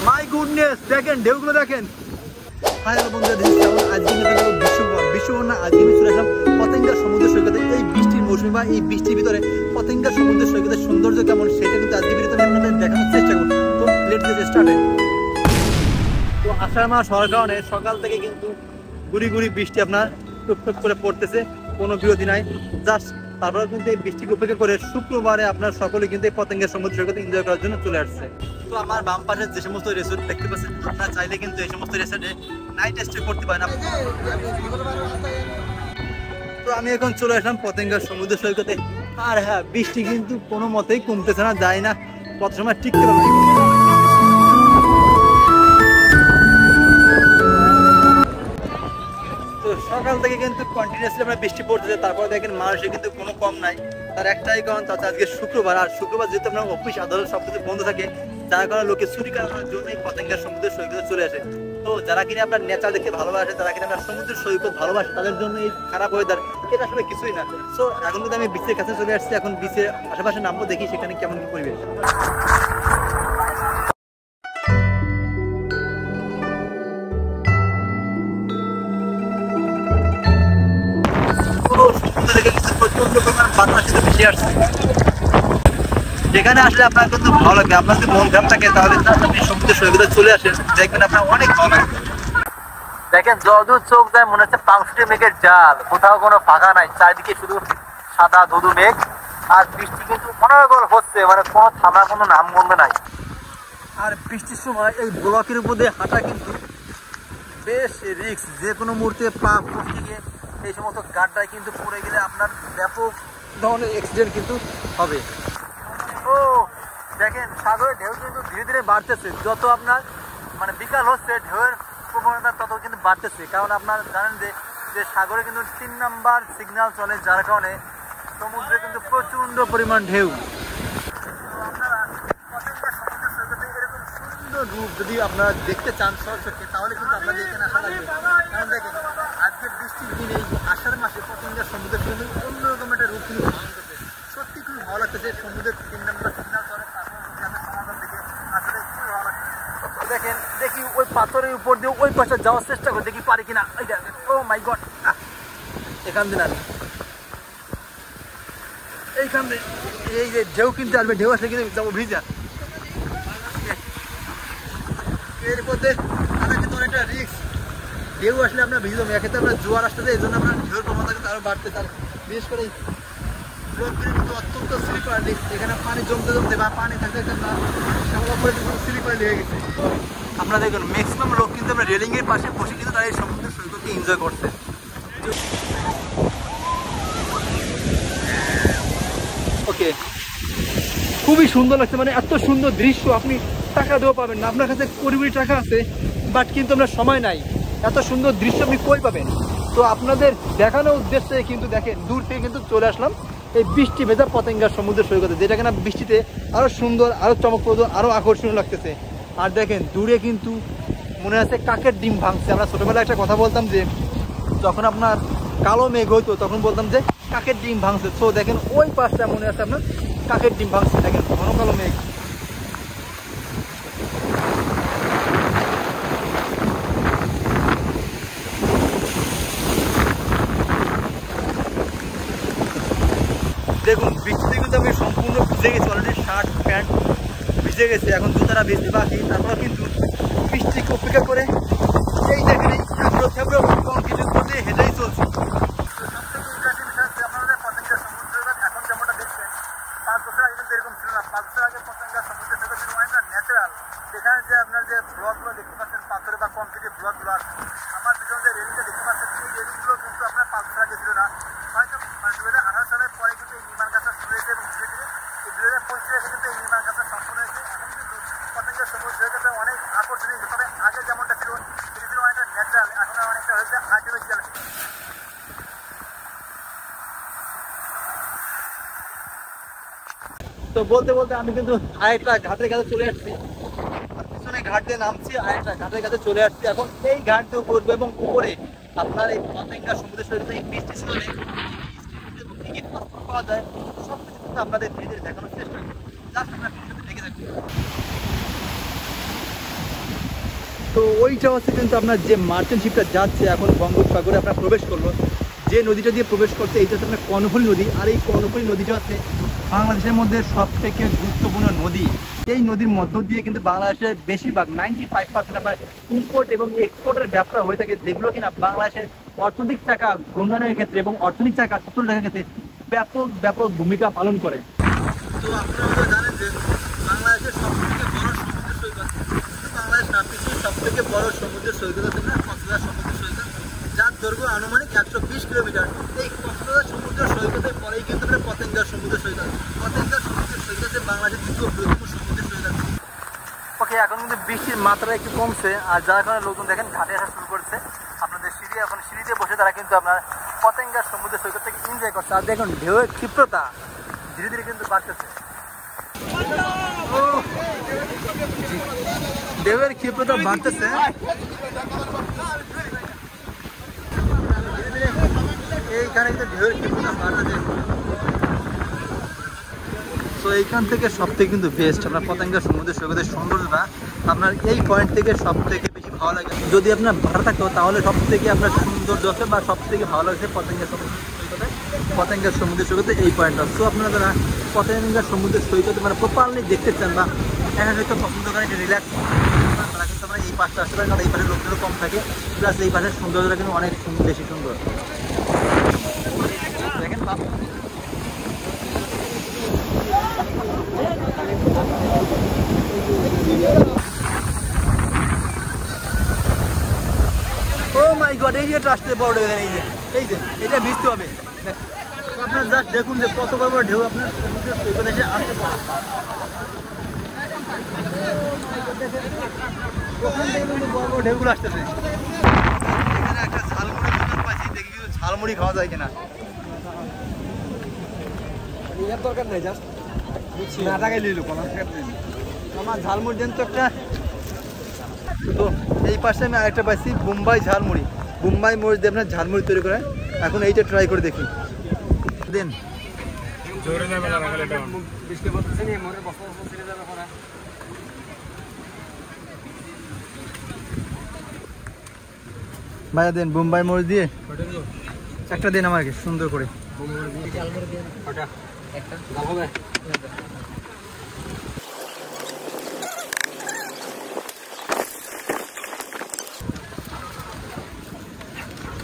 My goodness, দেখেন ঢেউগুলো দেখেন। Hi hello বন্ধুরা, আজকে বিশ্ববন্যা। আজকে আমি চলে আসলাম পতেঙ্গা সমুদ্র সৈকতে। এই বৃষ্টির মৌসুমে বা এই বৃষ্টির ভিতরে পতেঙ্গা সমুদ্র সৈকতের সৌন্দর্য কেমন সেটা কিন্তু আজকে ভিডিওতে আপনাদের দেখানোর চেষ্টা করব। তো লেটস গেট স্টার্টেড। তো আষাঢ় মাস হওয়ার কারণে সকাল থেকে কিন্তু গুড়ি গুড়ি বৃষ্টি আপনার টুকটুক করে পড়তেছে, কোনো বিরতি নাই। জাস্ট তারপরে কিন্তু এই বৃষ্টিকে উপেক্ষা করে শুক্রবারে আপনার সকলে কিন্তু এই পতেঙ্গা সমুদ্র সৈকতে এনজয় করার জন্য চলে আসছে। তো আমার বাম পাশে যে সমস্ত রিসোর্ট দেখতে পাচ্ছেন, আপনারা চাইলে কিন্তু এই সমস্ত রিসোর্টে নাইট স্টে করতে পারেন। তো আমি এখন চলে আসলাম পতেঙ্গা সমুদ্র সৈকতে। আর হ্যাঁ, বৃষ্টি কিন্তু কোনো মতেই কমতেছে না, যায় না, কত সময় টিকতে পারবে। তো সকাল থেকে কিন্তু কন্টিনিউসলি আমরা বৃষ্টি পড়তেছে, তারপরে দেখেন মানুষের কিন্তু কোনো কম নাই। তার একটাই কারণ, তাতে আজকে শুক্রবার, আর শুক্রবার যেহেতু আপনার অফিস আদালত সব কিছু বন্ধ থাকে, যার কারণে লোকে ছুটি কাটানোর জন্য এই পতেঙ্গা সমুদ্র সৈকতে চলে আসে। তো যারা কিনা আপনার নেচার দেখতে ভালোবাসে, যারা কিনা আপনার সমুদ্র সৈকত ভালোবাসে, তাদের জন্য এই খারাপ ওয়েদার এটা আসলে কিছুই না। সো এখন কিন্তু আমি বিচের কাছে চলে আসছি, এখন বিচের আশেপাশে নামবো, দেখি সেখানে কেমন কি পরিবেশ। যেখানে আসলে আপনার কিন্তু ভালো লাগবে, আপনার যদি মন খারাপ থাকে তাহলে আপনি সমুদ্র সৈকতে চলে আসেন, দেখবেন আপনার অনেক ভালো লাগবে। দেখেন যদূর চোখ যায় মনে হচ্ছে পাংশুটি মেঘের জাল, কোথাও কোনো ফাঁকা নাই, চারিদিকে শুধু সাদা ধুধু মেঘ। আর বৃষ্টি কিন্তু অনর্গল হচ্ছে, মানে কোনো থামার কোনো নামগন্ধ নাই। আর বৃষ্টির সময় এই ব্লকের উপর দিয়ে হাঁটা কিন্তু বেশ রিস্ক, যে কোনো মুহূর্তে পা পড়তে গিয়ে এই সমস্ত গাড্ডায় কিন্তু পড়ে গেলে আপনার ব্যাপক ধরনের অ্যাক্সিডেন্ট কিন্তু হবে। ও দেখেন সাগরের ঢেউ কিন্তু ধীরে ধীরে বাড়তেছে, যত আপনার মানে বিকাল হচ্ছে ঢেউয়ের প্রবণতা তত কিন্তু বাড়তেছে। কারণ আপনার জানেন যে সাগরে কিন্তু 3 নাম্বার সিগন্যাল চলে, যার কারণে সমুদ্রে কিন্তু প্রচণ্ড পরিমাণ ঢেউ। আপনারা পতেঙ্গা সমুদ্র সৈকতে এরকম সুন্দর রূপ যদি আপনারা দেখতে চান সরাসরি, তাহলে কিন্তু আপনাদের এখানে আসা লাগবে। কারণ দেখেন আজকে বৃষ্টির দিনে আষাঢ় মাসে পতেঙ্গা সমুদ্রের জন্য অন্যরকম একটা রূপ কিন্তু ধারণ করছে। সত্যি খুব ভালো লাগতেছে, সমুদ্রের 3 নাম্বার সিগন্যাল চলে, তারপর সমাধান দেখে আসলে খুব ভালো লাগছে। দেখেন দেখি ওই পাথরের উপর দিয়ে ওই পাশে যাওয়ার চেষ্টা করি, দেখি পারি কিনা। ও মাই গড, এখান দিন আমি এইখান দিয়ে এই যে ঢেউ কিনতে আসবে, ঢেউ আসলে কিন্তু যাবো ভিজা। এর মধ্যে আমরা কিন্তু অনেকটা রিস্ক, ঢেউ আসলে আপনার ভিজে যাবো। এক্ষেত্রে আপনার জোয়ার আসতেছে, এই জন্য আপনার ঢেউর প্রবণতা কিন্তু আরো বাড়তে, তার বিশেষ করে রোদগুলি কিন্তু অত্যন্ত স্লিপারলি, এখানে পানি জমতে জমতে বা পানি থাকতে থাকতে শ্যামলা করে কিন্তু স্লিপারলি হয়ে গেছে। আপনারা দেখুন ম্যাক্সিমাম লোক কিন্তু আমরা রেলিংয়ের পাশে বসে কিন্তু তারা এই সমুদ্র সৈকতকে এনজয় করছে। ওকে, খুবই সুন্দর লাগছে, মানে এত সুন্দর দৃশ্য আপনি টাকা দেওয়া পাবেন না। আপনার কাছে কোটি কোটি টাকা আছে, বাট কিন্তু আপনার সময় নাই, এত সুন্দর দৃশ্য আপনি কই পাবেন। তো আপনাদের দেখানোর উদ্দেশ্যে কিন্তু দেখেন দূর থেকে কিন্তু চলে আসলাম এই বৃষ্টি ভেজা পতেঙ্গা সমুদ্র সৈকতে, যেটা কিনা বৃষ্টিতে আরও সুন্দর, আরও চমকপ্রদ, আরও আকর্ষণীয় লাগতেছে। আর দেখেন দূরে কিন্তু মনে আছে কাকের ডিম ভাঙছে। আমরা ছোটোবেলায় একটা কথা বলতাম যে যখন আপনার কালো মেঘ হইতো তখন বলতাম যে কাকের ডিম ভাঙছে। তো দেখেন ওই পাশটা মনে আছে আপনার কাকের ডিম ভাঙছে, দেখেন ঘন কালো মেঘ। দেখুন বৃষ্টিতে কিন্তু আমি সম্পূর্ণ ভিজে গেছি, অলরেডি শার্ট প্যান্ট ভিজে গেছে, এখন জুতারা ভিজতে বাকি। তারপর কিন্তু বৃষ্টিকে উপেক্ষা করে এই দেখেন এই থেবড়ো কংক্রিটের মধ্যে হেঁটেই চলছে। এখন যেমনটা দেখছেন 5 বছর আগে কিন্তু এরকম ছিল না। 5 বছর আগে পতেঙ্গা সমুদ্র সৈকত ছিল অনেকটা ন্যাচারাল। সেখানে যে আপনার যে ব্লকগুলো দেখতে পাচ্ছেন, পাথরে বা কংক্রিটের ব্লকগুলো আছে, আমার পিছনে যে রেলিংটা দেখতে পাচ্ছেন, এই রেলিংগুলো কিন্তু আপনার 5 বছর আগে ছিল না। হয়তো 2018 সালের পরে কিন্তু এই নির্মাণ কাজটা শুরু হয়েছে এবং ধীরে ধীরে এই 2025 সালে কিন্তু এই নির্মাণ কাজটা সম্পূর্ণ হয়েছে। এখন কিন্তু পতেঙ্গা সমুদ্র সৈকতে অনেক আকর্ষণীয়, তবে আগে যেমনটা ছিল সেটি ছিল অনেকটা ন্যাচারাল, এখন অনেকটা হয়েছে আর্টিফিশিয়াল। তো বলতে বলতে আমি কিন্তু আরেকটা ঘাটের কাছে চলে আসছি, পিছনে ঘাট দিয়ে নামছি, আরেকটা ঘাটের কাছে চলে আসছি। এখন এই ঘাট দিয়ে উঠবো এবং উপরে আপনার এই পতেঙ্গা সমুদ্র সৈকতে এই বৃষ্টি সিজনে পাওয়া যায় সব কিছু কিন্তু আপনাদের ধীরে ধীরে দেখানোর চেষ্টা করি। জাস্ট আপনার দেখে থাকবেন। তো ওইটা হচ্ছে কিন্তু আপনার যে মার্চেন্ট শিপটা যাচ্ছে এখন বঙ্গোপসাগরে আপনার প্রবেশ করলো, যে নদীটা দিয়ে প্রবেশ করছে এইটা হচ্ছে আপনার কর্ণফুলী নদী। আর এই কর্ণফুলী নদীটা হচ্ছে বাংলাদেশের মধ্যে সব থেকে গুরুত্বপূর্ণ নদী। এই নদীর মধ্য দিয়ে কিন্তু বাংলাদেশের বেশিরভাগ 95% আপনার ইম্পোর্ট এবং এক্সপোর্টের ব্যবসা হয়ে থাকে, যেগুলো কিনা বাংলাদেশের অর্থনৈতিক টাকা উন্নয়নের ক্ষেত্রে এবং অর্থনৈতিক টাকা সচল রাখার ক্ষেত্রে ব্যাপক ব্যাপক ভূমিকা পালন করে। তো আপনারা জানেন যে বাংলাদেশের সব থেকে বড় সমুদ্র সৈকত হচ্ছে না কক্সবাজার সমুদ্র সৈকত, যার দৈর্ঘ্য আনুমানিক 120 কিলোমিটার। এই কক্সবাজার সমুদ্র সৈকতের পরেই কিন্তু পতেঙ্গা সমুদ্র সৈকত। পতেঙ্গা সমুদ্র সৈকতে বাংলাদেশের দ্বিতীয় বৃহত্তম সমুদ্র সৈকত। ওকে, এখন কিন্তু বৃষ্টির মাত্রা একটু কমছে, আর যার কারণে লোকজন দেখেন ঘাটে আসা শুরু করছে। আপনাদের সিঁড়ি এখন সিঁড়িতে বসে তারা কিন্তু আপনার পতেঙ্গা সমুদ্র সৈকত থেকে এনজয় করছে। আর দেখুন ঢেউয়ের ক্ষিপ্রতা ধীরে ধীরে কিন্তু বাড়তেছে। ঢেউয়ের ক্ষিপ্রতা বাড়তেছে, এইখানে কিন্তু ঢেউয়ের ক্ষিপ্রতা বাড়তেছে। তো এইখান থেকে সব থেকে কিন্তু বেস্ট আপনার পতেঙ্গা সমুদ্র সৈকতের সৌন্দর্যটা আপনার এই পয়েন্ট থেকে সব থেকে বেশি ভালো লাগে। যদি আপনার ভাড়া থাকতো তাহলে সব থেকে আপনার সৌন্দর্য আছে বা সব থেকে ভালো লাগছে পতেঙ্গা সমুদ্র সৈকতে, পতেঙ্গা সমুদ্র সৈকতে এই পয়েন্টটা। তো আপনারা যারা পতেঙ্গা সমুদ্র সৈকতে মানে প্রপারলি দেখতে চান বা একা হয়তো পছন্দ করেন রিল্যাক্স, তারা কিন্তু আমরা এই পাশটা আসতে পারেন, কারণ এই পাশে লোকগুলো কম থাকে, প্লাস এই পাশের সৌন্দর্যটা কিন্তু অনেক বেশি সুন্দর। দেখেন ও মাই গড, এই যে আসতে বড় এই যে এটা ভিজতে হবে। আপনার জাস্ট দেখুন যে কত বড় ঢেউ আপনার সমুদ্র সৈকতে এসে আসতে পারে। ওখান থেকে কিন্তু বড় বড় ঢেউগুলো আসতেছে। এখানে একটা ঝালমুড়ি দোকান পাইছি, দেখি কিছু ঝালমুড়ি খাওয়া যায় কিনা। এর দরকার নেই, জাস্ট না টাকাই লইল আমার ঝালমুড়ি দেন তো একটা। তো এই পাশে আমি আরেকটা পাইছি বোম্বাই ঝালমুড়ি, বোম্বাই মরিচ দিয়ে আপনার ঝালমুড়ি তৈরি করে। এখন এইটা ট্রাই করে দেখি। দেন ভাইয়া দেন বোম্বাই মরিচ দিয়ে একটা দেন আমাকে সুন্দর করে।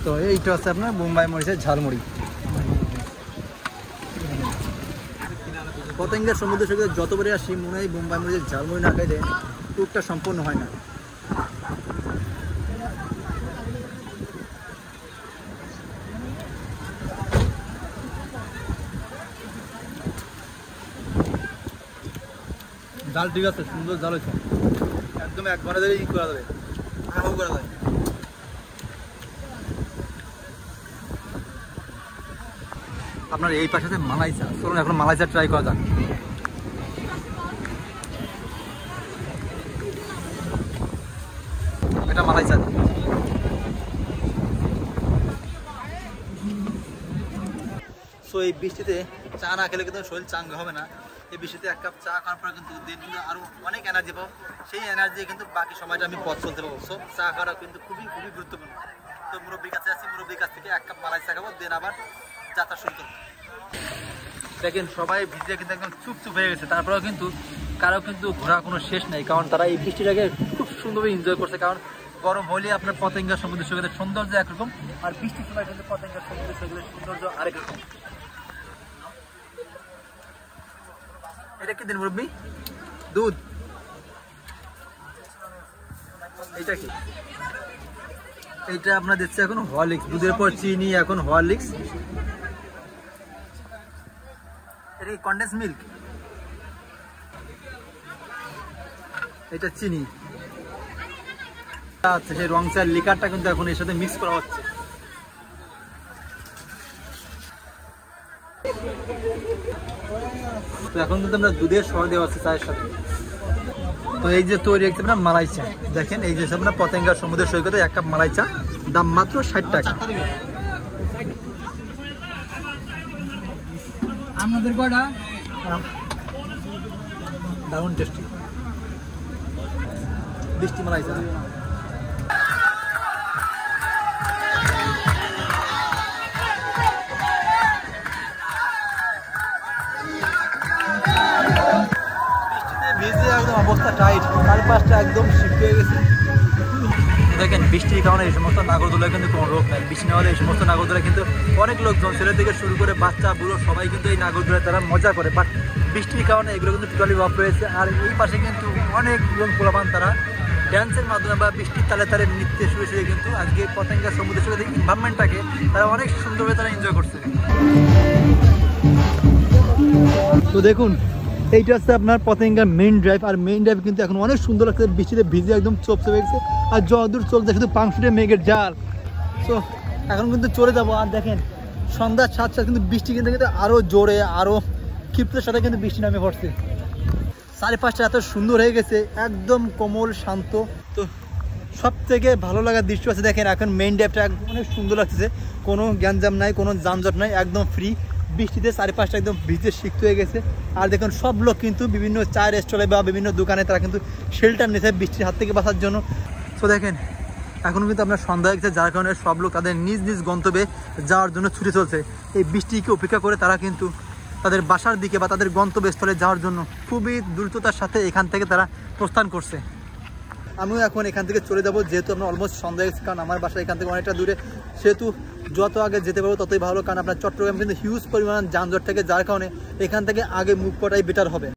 তো এইটা হচ্ছে আপনার বোম্বাই মরিচের ঝালমুড়ি। পতেঙ্গা সমুদ্র সৈকতে যতবারই আসি মনে হয় বোম্বাই মরিচের ঝালমুড়ি না খাইলে ট্যুরটা সম্পূর্ণ হয় না। জাল ঠিক আছে, সুন্দর জাল হয়েছে, একদম এক ঘন্টা ধরে করা যাবে, করা যায়। আপনার এই পাশে মালাই চা, চলুন এখন মালাই চা ট্রাই করা যাক। এটা মালাই চা। সো এই বৃষ্টিতে চা না খেলে কিন্তু শরীর চাঙ্গা হবে না। এই বৃষ্টিতে এক কাপ চা খাওয়ার পর কিন্তু দিন কিন্তু আরও অনেক এনার্জি পাবো, সেই এনার্জি কিন্তু বাকি সময়টা আমি পথ চলতে পারবো। সো চা খাওয়াটা কিন্তু খুবই খুবই গুরুত্বপূর্ণ। তো মুরব্বীর কাছে আছি, মুরব্বীর কাছ থেকে এক কাপ মালাই চা খাবো, দেন আবার যাত্রা শুরু করবো। দেখেন সবাই ভিজে কিন্তু একদম চুপচুপ হয়ে গেছে, তারপরেও কিন্তু কারো কিন্তু ঘোরা কোনো শেষ নেই, কারণ তারা এই বৃষ্টিটাকে খুব সুন্দরভাবে এনজয় করছে। কারণ গরম হলে আপনার পতেঙ্গা সমুদ্র সৈকতের সৌন্দর্য একরকম, আর বৃষ্টির সময় কিন্তু পতেঙ্গা সমুদ্র সৈকতের সৌন্দর্য আরেক রকম। এটা কি দিন মুরব্বী? দুধ? এইটা কি? এইটা আপনার দিচ্ছে এখন হরলিক্স, দুধের পর চিনি, এখন হরলিক্স। এটা কি কনডেন্স মিল্ক? এটা চিনি। আচ্ছা, সেই রং চার লিকারটা কিন্তু এখন এর সাথে মিক্স করা হচ্ছে। তো এখন কিন্তু আমরা দুধের সর দেওয়া হচ্ছে চায়ের সাথে। তো এই যে তৈরি হচ্ছে আপনার মালাই চা, দেখেন এই যে আপনার পতেঙ্গা সমুদ্র সৈকতে এক কাপ মালাই চা, দাম মাত্র 60 টাকা। আপনাদের কয়টা? দারুণ টেস্টি বৃষ্টি মালাই চা। টাইট, চারপাশটা একদম শিফট হয়ে গেছে। দেখেন বৃষ্টির কারণে এই সমস্ত নাগরদোলায় কিন্তু কোনো রোগ নাই। বৃষ্টি না হলে এই সমস্ত নাগরদোলায় কিন্তু অনেক লোকজন, ছেলে থেকে শুরু করে বাচ্চা বুড়ো সবাই কিন্তু এই নাগরদোলায় তারা মজা করে। বাট বৃষ্টির কারণে এগুলো কিন্তু টোটালি অফ রয়েছে। আর এই পাশে কিন্তু অনেক লোক পোলাপান তারা ড্যান্সের মাধ্যমে বা বৃষ্টির তালে তালে নৃত্যে শুয়ে শুয়ে কিন্তু আজকে পতেঙ্গা সমুদ্রের সাথে এনভায়রনমেন্টটাকে তারা অনেক সুন্দরভাবে তারা এনজয় করছে। তো দেখুন এইটা হচ্ছে আপনার পতেঙ্গা মেইন ড্রাইভ। আর মেইন ড্রাইভ কিন্তু এখন অনেক সুন্দর লাগছে, বৃষ্টিতে ভিজে একদম চোপচে হয়ে গেছে। আর যদূর চোখ দেখে শুধু পাংশুটে মেঘের জাল। সো এখন কিন্তু চলে যাবো। আর দেখেন সন্ধ্যার সাথে সাথে কিন্তু বৃষ্টি কিন্তু আরও জোরে আরও ক্ষিপ্তের সাথে কিন্তু বৃষ্টি নামে পড়ছে। চারিপাশটা এত সুন্দর হয়ে গেছে, একদম কোমল শান্ত। তো সব থেকে ভালো লাগার দৃশ্য আছে দেখেন এখন মেইন ড্রাইভটা অনেক সুন্দর লাগতেছে, কোনো গ্যাঞ্জাম নাই, কোনো যানজট নাই, একদম ফ্রি। বৃষ্টিতে চারিপাশটা একদম ভিজে সিক্ত হয়ে গেছে। আর দেখুন সব লোক কিন্তু বিভিন্ন চায়ের স্টলে বা বিভিন্ন দোকানে তারা কিন্তু শেল্টার নিয়েছে বৃষ্টির হাত থেকে বাঁচার জন্য। তো দেখেন এখন কিন্তু আপনার সন্ধ্যা হয়ে গেছে, যার কারণে সব লোক তাদের নিজ নিজ গন্তব্যে যাওয়ার জন্য ছুটে চলছে। এই বৃষ্টিকে উপেক্ষা করে তারা কিন্তু তাদের বাসার দিকে বা তাদের গন্তব্যস্থলে যাওয়ার জন্য খুবই দ্রুততার সাথে এখান থেকে তারা প্রস্থান করছে। আমিও এখন এখান থেকে চলে যাব, যেহেতু আমরা অলমোস্ট সন্ধ্যা হয়েছে, কারণ আমার বাসা এখান থেকে অনেকটা দূরে। সেহেতু যত আগে যেতে পারবো ততই ভালো, কারণ আপনার চট্টগ্রাম কিন্তু হিউজ পরিমাণ যানজট থাকে, যার কারণে এখান থেকে আগে মুভ করাটাই বেটার হবে।